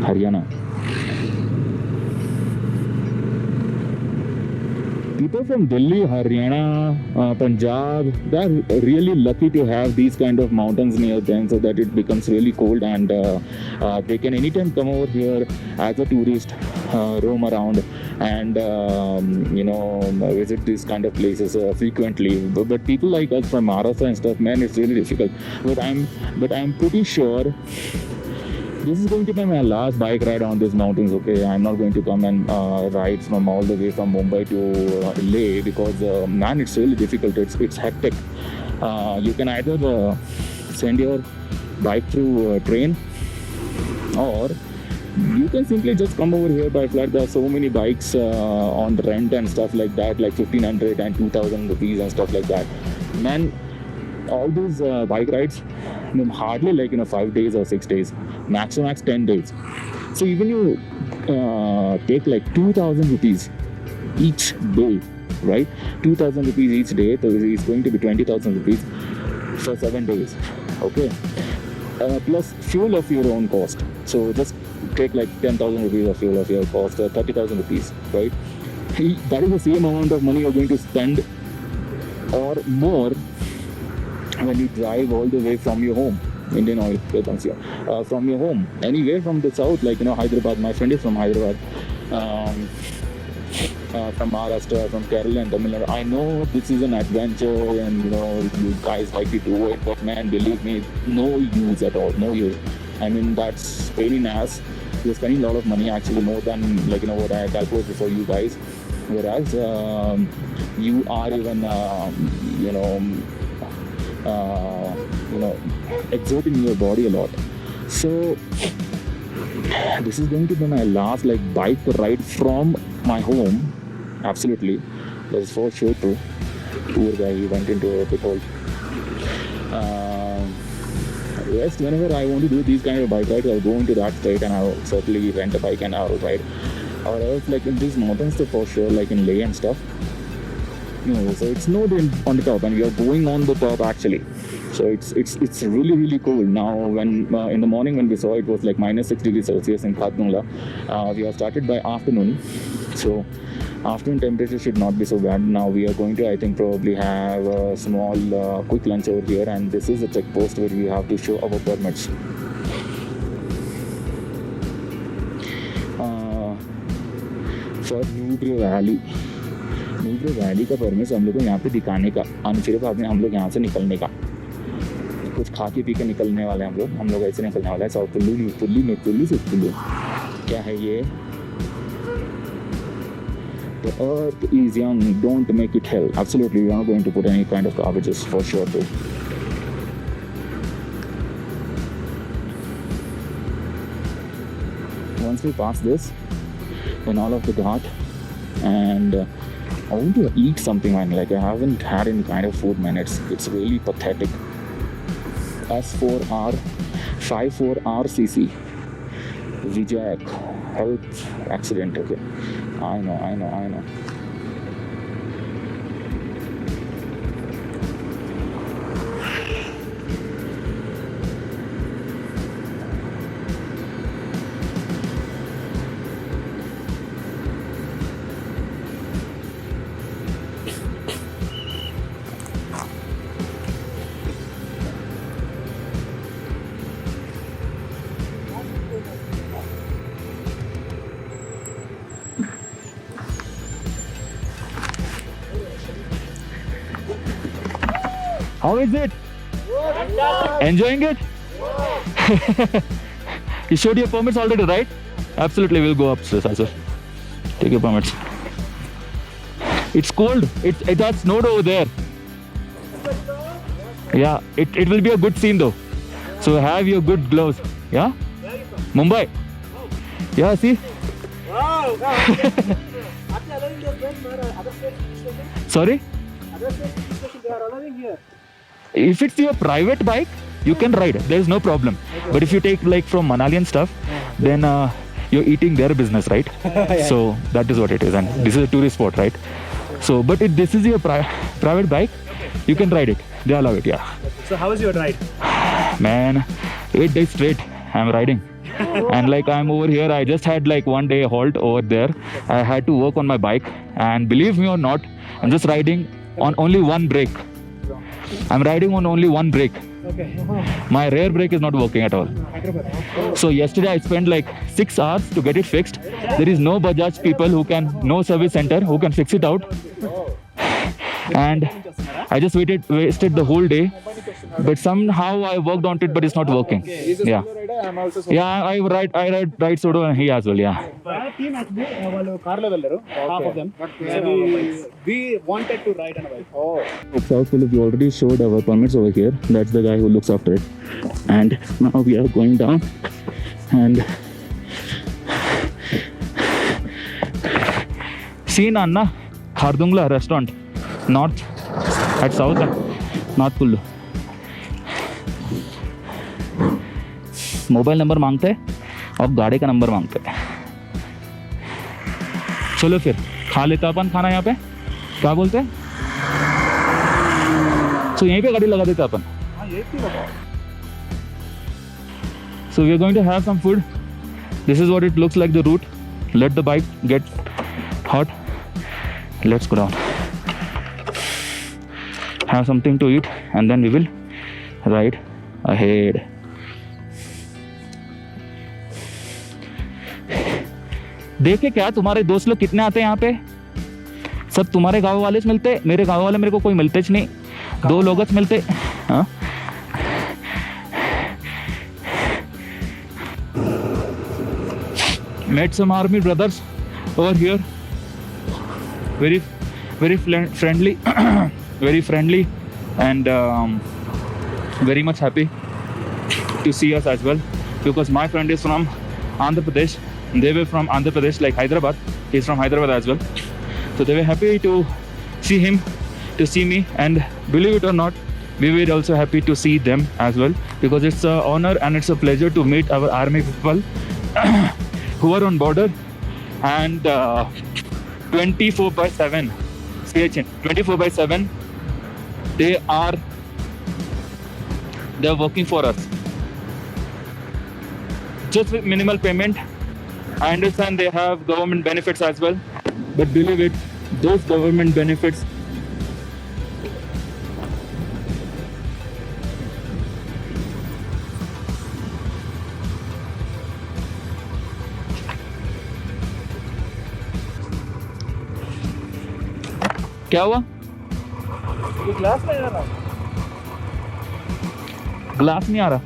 Haryana. People from Delhi, Haryana, Punjab, they're really lucky to have these kind of mountains near them, so that it becomes really cold, and they can anytime come over here as a tourist, roam around, and visit these kind of places frequently. But people like us from Maharashtra and stuff, man, it's really difficult. But I'm pretty sure this is going to be my last bike ride on these mountains. Okay, I'm not going to come and ride from all the way from Mumbai to Leh, because man, it's really difficult. It's hectic. You can either send your bike through train, or you can simply just come over here by flight. There are so many bikes on the rent and stuff like that, like 1,500 and 2,000 rupees and stuff like that. Man, all these bike rides, hardly like 5 days or 6 days, max to max 10 days. So even you take like 2,000 rupees each day, right? 2,000 rupees each day, so it's going to be 20,000 rupees for 7 days. Okay, plus fuel of your own cost. So just take like 10,000 rupees of fuel of your cost, 30,000 rupees, right? That is the same amount of money you're going to spend or more when you drive all the way from your home. Indian Oil comes here from your home, anywhere from the south, like Hyderabad. My friend is from Hyderabad, from Maharashtra, from Kerala and Tamil Nadu. I know this is an adventure, and you guys like to do it, but man, believe me, no use at all, no use. I mean, that's pain in ass. You're spending a lot of money, actually, more than what I calculated for you guys. Whereas you are even exerting your body a lot. So this is going to be my last bike ride from my home. Absolutely, that is for sure true. Poor guy, he went into a pit hole. Yes, whenever I want to do these kind of bike rides, I'll go into that state and I'll certainly rent a bike and I'll ride. Or else in these mountains, for sure, like in Leh and stuff. So it's not on the top, and we are going on the top actually. So it's really cold now. When in the morning when we saw, it was like -6 degrees Celsius in Khatnula. We have started by afternoon, so afternoon temperature should not be so bad. Now we are going to, I think, probably have a small quick lunch over here, and this is a check post where we have to show our permits. For Nubra Valley का permit हम लोग को यहाँ पे दिखाने का, सिर्फ हम लोग यहाँ से निकलने का, कुछ खा के पी के निकलने वाले हैं हम लोग ऐसे निकलने वाला है। साउथ कुल्लू से कुल्लू क्या है ये? The earth is young, don't make it hell. Absolutely, we are not going to put any kind of garbages, for sure too. Once we pass this, then all of the ghat, and I want to eat something, man. I haven't had any kind of food, man. It's really pathetic. S4R 54RCC Vijay health accident. Okay, I know. How is it? Enjoying it? You showed your permits already, right? Absolutely, we'll go upstairs also. Take your permits. It's cold. It has snowed over there. Yeah, it will be a good scene though. So have your good gloves. Yeah? Mumbai. Yeah, see? Wow. Sorry? They are allowing here. If it's your private bike, you can ride. There is no problem. But if you take from Manali and stuff, then you're eating their business, right? So that is what it is. And this is a tourist spot, right? So, but if this is your private bike, you can ride it. They allow it, yeah. So how was your ride? Man, 8 days straight, I'm riding. And like I'm over here, I just had like one day halt over there. I had to work on my bike, and believe me or not, I'm just riding on only one brake. I'm riding on only one brake. Okay. My rear brake is not working at all. Hyderabad. So yesterday I spent like 6 hours to get it fixed. There is no Bajaj people who can, no service center who can fix it out. And I just wasted the whole day. But somehow I worked on it, but it's not working. Yeah. I'm also Yeah, I ride Sudo and he as well, yeah. team actually వాళ్ళు car లో వెళ్ళారు half of them. So we wanted to ride on a bike. Oh. South Phillip, we already showed our permits over here. That's the guy who looks after it. And now we are going down and see Anna Khardungla restaurant, north at south and North Kullu. Mobile number मांगते हैं और गाड़ी का number मांगते हैं. चलो फिर खा लेता अपन खाना यहाँ पे, क्या बोलते हैं? So यहीं पे गाड़ी लगा देते अपन. So we are going to have some food. This is what it looks like, the route. Let the bike get hot. Let's go down. Have something to eat and then we will ride ahead. देखे क्या तुम्हारे दोस्त लोग कितने आते हैं यहाँ पे? सब तुम्हारे गांव वाले से मिलते, मेरे गांव वाले मेरे को कोई मिलते च नहीं, 2 लोग च मिलते. हाँ met some army brothers over here, very friendly very friendly and very much happy to see us as well, because my friend is from Andhra Pradesh. They were from Andhra Pradesh, like Hyderabad. He's from Hyderabad as well. So they were happy to see him, to see me, and believe it or not, we were also happy to see them as well, because it's an honor and it's a pleasure to meet our army people who are on border and 24/7, 24/7, they're working for us. Just with minimal payment. I understand they have government benefits as well, but believe it, those government benefits क्या हुआ? ये glass नहीं आ रहा. Glass नहीं आ रहा.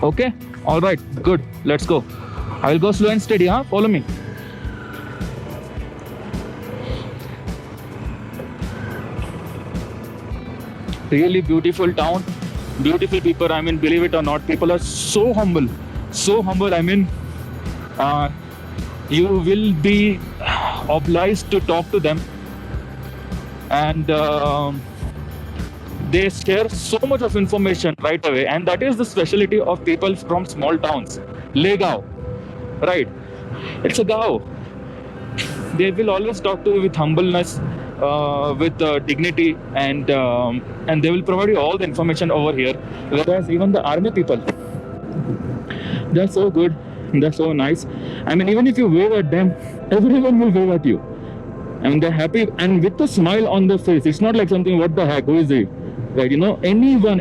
Okay, all right, good, let's go. I will go slow and steady, huh? Follow me. Really beautiful town, beautiful people. I mean, believe it or not, people are so humble, so humble. I mean, you will be obliged to talk to them, and they share so much of information right away, and that is the specialty of people from small towns. Legao, right? It's a Gao. They will always talk to you with humbleness, with dignity, and they will provide you all the information over here. Whereas even the army people, they're so good, they're so nice. I mean, even if you wave at them, everyone will wave at you. I mean, they're happy and with a smile on their face. It's not like something, what the heck, who is he? Right, you know, anyone,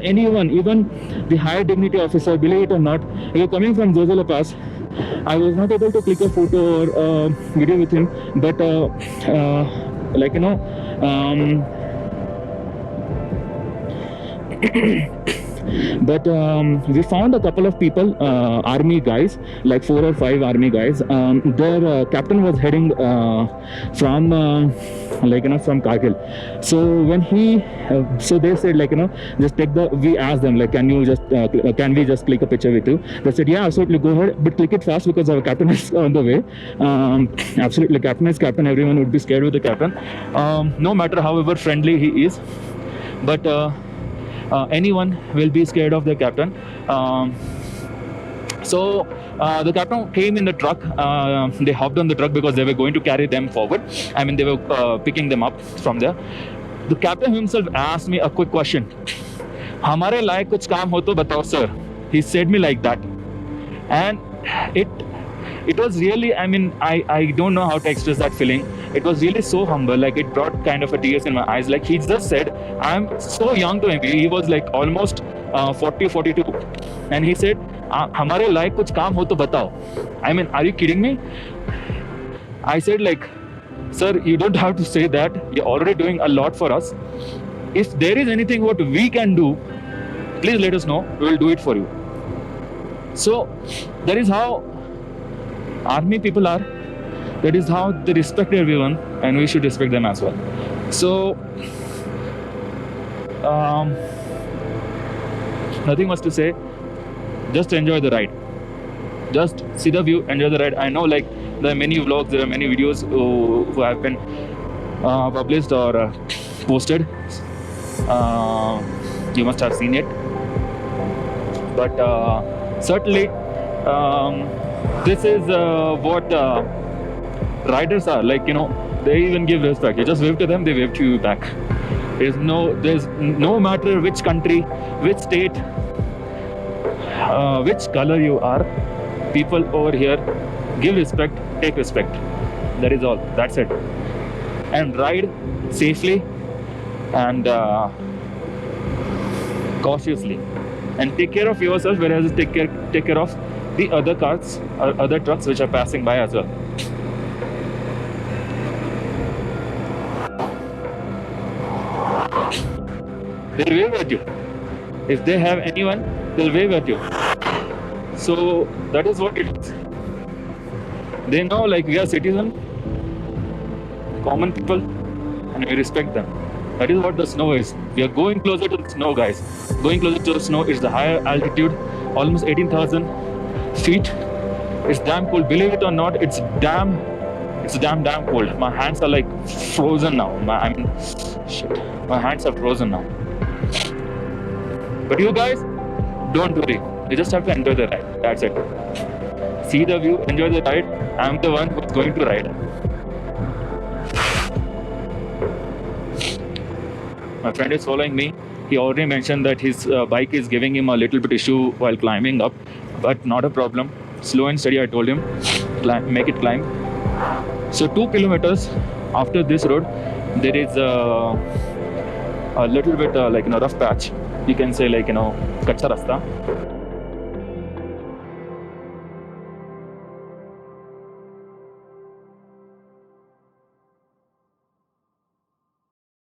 even the high dignity officer, believe it or not, if you're coming from Zozala Pass, I was not able to click a photo or video with him, but like, you know, but we found a couple of people, army guys, like 4 or 5 army guys. Their captain was heading from like, you know, from Kargil. So when he so they said, like, you know, just take the, we asked them, like, can you just can we just click a picture with you? They said, yeah, absolutely, go ahead, but click it fast because our captain is on the way. Absolutely, captain is captain. Everyone would be scared with the captain, no matter however friendly he is, but anyone will be scared of the captain. So the captain came in the truck. They hopped on the truck because they were going to carry them forward. I mean, they were picking them up from there. The captain himself asked me a quick question. हमारे लायक कुछ काम हो तो बताओ sir. He said me like that, and it was really, I mean, I don't know how to express that feeling. It was really so humble, like it brought kind of a tears in my eyes. Like he just said, I'm so young to him. He was like almost 40 42, and he said, हमारे लायक कुछ काम हो तो बताओ. I mean, are you kidding me? I said like, sir, you don't have to say that. You're already doing a lot for us. If there is anything what we can do, please let us know. We will do it for you. So that is how army people are. That is how they respect everyone, and we should respect them as well. So nothing much to say. Just enjoy the ride. Just see the view, enjoy the ride. I know like there are many vlogs, there are many videos who have been published or posted. You must have seen it, but certainly this is what riders are like. You know, they even give respect. You just wave to them, they wave to you back. There's no matter which country, which state, which color you are, people over here give respect, take respect. That is all. That's it. And ride safely and cautiously, and take care of yourself, whereas take care of the other cars or other trucks which are passing by as well. They'll wave at you. If they have anyone, they'll wave at you. So that is what it is. They know like we are citizens, common people, and we respect them. That is what the snow is. We are going closer to the snow, guys. Going closer to the snow. It's the higher altitude, almost 18,000 feet. It's damn cold. Believe it or not, it's damn cold. My hands are like frozen now. My hands are frozen now. But you guys, don't worry. You just have to enjoy the ride. That's it. See the view, enjoy the ride. I'm the one who's going to ride. My friend is following me. He already mentioned that his bike is giving him a little bit issue while climbing up, but not a problem. Slow and steady, I told him. Make it climb. So 2 kilometers after this road, there is a little bit like rough patch. You can say like kacha rasta.